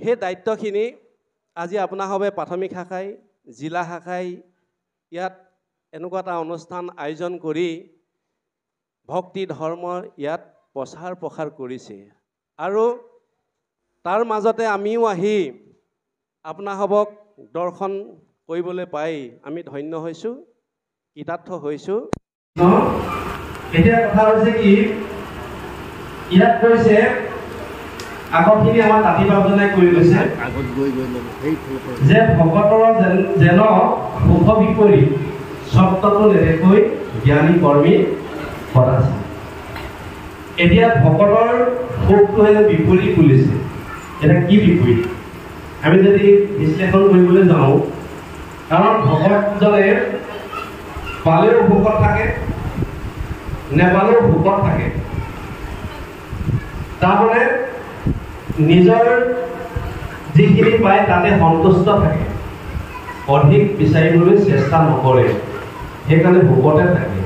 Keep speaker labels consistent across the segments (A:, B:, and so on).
A: সেই দায়িত্বখিনি আজি আপোনাসৱে প্ৰাথমিক শাখাই জিলা শাখাই ইয়াত এনেকুৱা এটা অনুষ্ঠান আয়োজন কৰি ভক্তি ধৰ্ম ইয়াত প্ৰচাৰ প্ৰসাৰ কৰিছে আৰু তাৰ মাজতে আমিও আহি আপোনাসৱক দৰ্শন কৰিবলৈ পাই আমি ধন্য হৈছোঁ কৃতাৰ্থ হৈছোঁ। এতিয়া কথা হৈছে কি ইয়াত কৈছে আগতখিনি আমাৰ তাঁতি বাবজনাই কৰি গৈছে যে ভকতৰ যেন সুখ বিপৰীত সপ্তটো নেদেকৈ জ্ঞানী কৰ্মী কৰাছে। এতিয়া ভকতৰ সুখটো হেনো বিপৰীত বুলিছে। এটা কি বিপৰীত আমি যদি বিশ্লেষণ কৰিবলৈ যাওঁ, কাৰণ ভকতজনে পালেও সুখত থাকে নেপালেও সুখত থাকে, তাৰমানে নিজৰ যিখিনি পায় তাতে সন্তুষ্ট থাকে, অধিক বিচাৰিবলৈ চেষ্টা নকৰে, সেইকাৰণে ভকতে থাকে।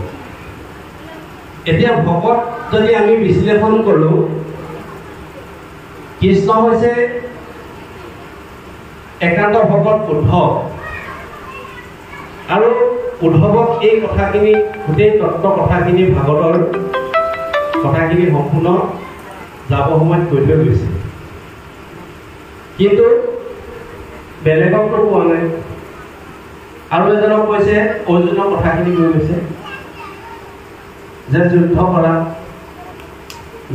A: এতিয়া ভকত যদি আমি বিশ্লেষণ কৰোঁ, কৃষ্ণ হৈছে একান্ত ভকত উদ্ধৱ আৰু উদ্ধৱক এই কথাখিনি গোটেই তত্ত্ব কথাখিনি ভাগৱতৰ কথাখিনি সম্পূৰ্ণ যাব সময়ত কৈ থৈ গৈছে, কিন্তু বেলেগকতো কোৱা নাই। আৰু এজনক কৈছে অৰ্জুনৰ কথাখিনি কৈ গৈছে যে যুদ্ধ কৰা,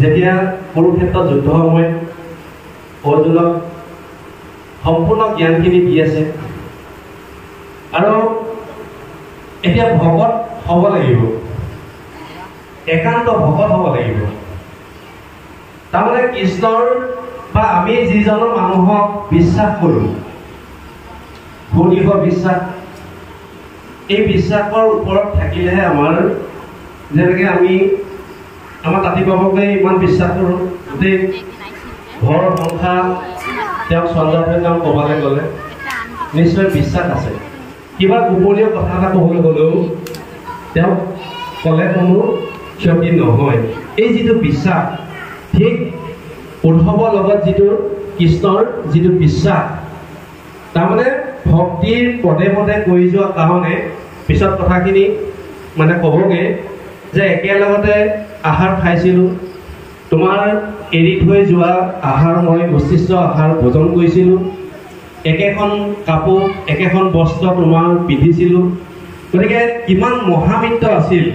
A: যেতিয়া কুৰুক্ষেত্ৰত যুদ্ধ সময়ত অৰ্জুনক সম্পূৰ্ণ জ্ঞানখিনি দি আছে। আৰু এতিয়া ভকত হ'ব লাগিব, একান্ত ভকত হ'ব লাগিব। তাৰমানে কৃষ্ণৰ বা আমি যিজনৰ মানুহক বিশ্বাস কৰোঁ, সুদৃঢ় বিশ্বাস, এই বিশ্বাসৰ ওপৰত থাকিলেহে আমাৰ, যেনেকৈ আমি আমাৰ তাঁতি বাবকে ইমান বিশ্বাস কৰোঁ, গোটেই ঘৰ সংসাৰ তেওঁক চন্দ্ৰভাৱে তেওঁ ক'বলৈ গ'লে নিশ্চয় বিশ্বাস আছে। কিবা গোপনীয় কথা এটা ক'বলৈ গ'লেও তেওঁক ক'লে কোনো ক্ষতি নহয়। এই যিটো বিশ্বাস, ঠিক উদ্ধৱৰ লগত যিটো কৃষ্ণৰ যিটো বিশ্বাস, তাৰমানে ভক্তিৰ পদে পদে কৰি যোৱা কাৰণে পিছত কথাখিনি মানে ক'বগৈ যে একেলগতে আহাৰ খাইছিলোঁ, তোমাৰ এৰি থৈ যোৱা আহাৰ মই উচ্ছিষ্ট আহাৰ ভোজন কৰিছিলোঁ, একেখন কাপোৰ একেখন বস্ত্ৰ তোমাৰ পিন্ধিছিলোঁ, গতিকে কিমান মহামিত্ৰ আছিল,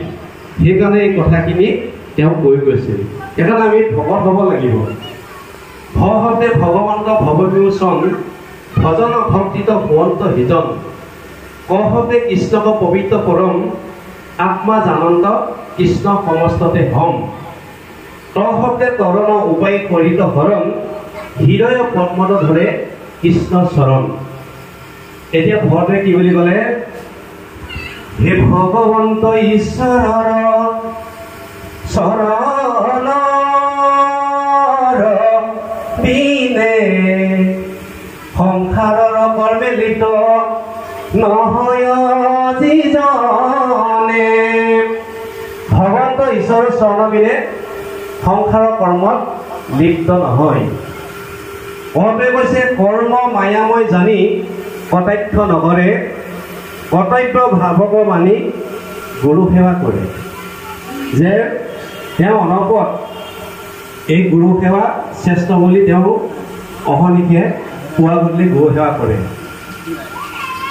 A: সেইকাৰণে এই কথাখিনি তেওঁ কৈ গৈছিল। সেইকাৰণে আমি ভকত হ'ব লাগিব। ভতে ভগৱন্ত ভৱবিমোচন ভজন ভক্তিত ভুৱন্ত হিজন কহতে কৃষ্ণক পবিত্ৰ পৰম আত্মা জানন্দ কৃষ্ণ সমস্ততে হম তহতে তৰণ উপায় কৰিত হৰণ হৃদয় পদ্মত ধৰে কৃষ্ণ চৰণ। এতিয়া ভগতে কি বুলি ক'লে, হে ভগৱন্ত ঈশ্বৰৰ চৰণ বিনে সংসাৰৰ কৰ্মে লিপ্ত নহয় যিজনে। ভগৱন্ত ঈশ্বৰৰ চৰণ বিনে সংসাৰৰ কৰ্মত লিপ্ত নহয়। কৰ্মে কৈছে কৰ্ম মায়াময় জানি কটাক্ষ নকৰে, কৰ্তব্য ভাৱক মানি গুৰু সেৱা কৰে। যে তেওঁ অনপদ এই গুৰু সেৱা শ্ৰেষ্ঠ বুলি তেওঁ অহনিশে পুৱা গধূলি গুৰু সেৱা কৰে।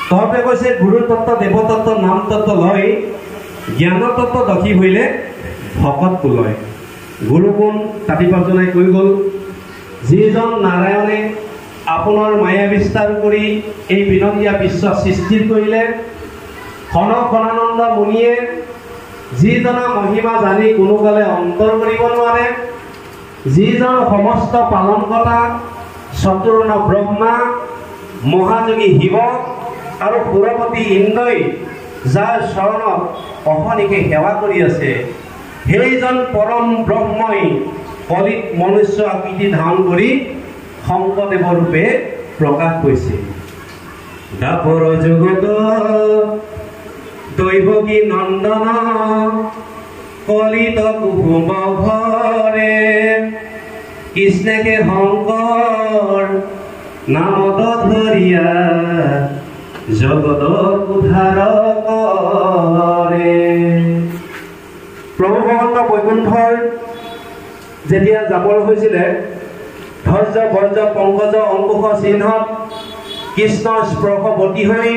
A: তৰ্পে কৈছে গুৰু তত্ত্ব দেৱতত্ত্ব নাম তত্ত্ব লয়, জ্ঞান তত্ত্ব দখি হইলে ভকত পুলয়। গুৰু গুণ তাঁতি বাবজনাই কৈ গ'ল, যিজন নাৰায়ণে আপোনাৰ মায়া বিস্তাৰ কৰি এই বিনন্দীয়া বিশ্ব সৃষ্টি কৰিলে, ঘন ঘনানন্দ মুনিয়ে যিজনা মহিমা জানি কোনো কালে অন্তৰ কৰিব নোৱাৰে, যিজন সমস্ত পালনকৰ্তা চতুৰ্ণ ব্ৰহ্মা মহাযোগী শিৱ আৰু সুৰপতি ইন্দ্ৰই যাৰ চৰণত অহনিশে সেৱা কৰি আছে, সেইজন পৰম ব্ৰহ্মই কলিত মনুষ্য আকৃতি ধাৰণ কৰি শংকৰদেৱৰ ৰূপে প্ৰকাশ কৰিছে। দাপৰ জগত দৈৱকী নন্দন কলিত কুসুম ঘৰে, কৃষ্ণকে শংকৰ নামত ধৰিয়া জগত উদ্ধাৰ কৰে। প্ৰভু ভগৱন্ত বৈকুণ্ঠৰ যেতিয়া যাবৰ হৈছিলে ধ্বজ বজ্ৰ পংকজ অংকুশ চিহ্নত কৃষ্ণৰ স্পৰ্শৱতী হৈ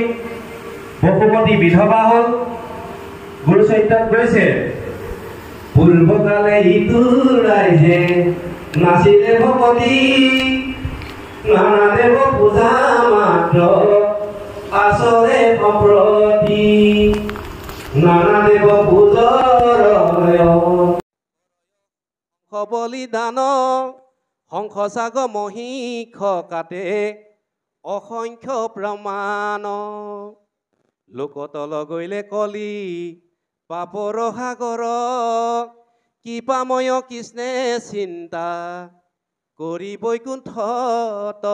A: বসুমতী বিধৱা হ'ল। গুৰু চৰিত্ৰত গৈছে পূৰ্বকালে ইটো ৰাইজে নাছিলে ভকতি নানাদেৱ পূজা মাত্ৰ আচৰে অপ্ৰতি নানাদেৱ পূজৰয় বলিদান শংখচাগ মহিষ কাটে অসংখ্য প্ৰমাণ লোকতল গৈলে কলি পাপৰ সাগৰ কৃপাময় কৃষ্ণে চিন্তা কৰি বৈকুণ্ঠত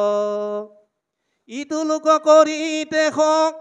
A: ইটো লোক কৰি তেখক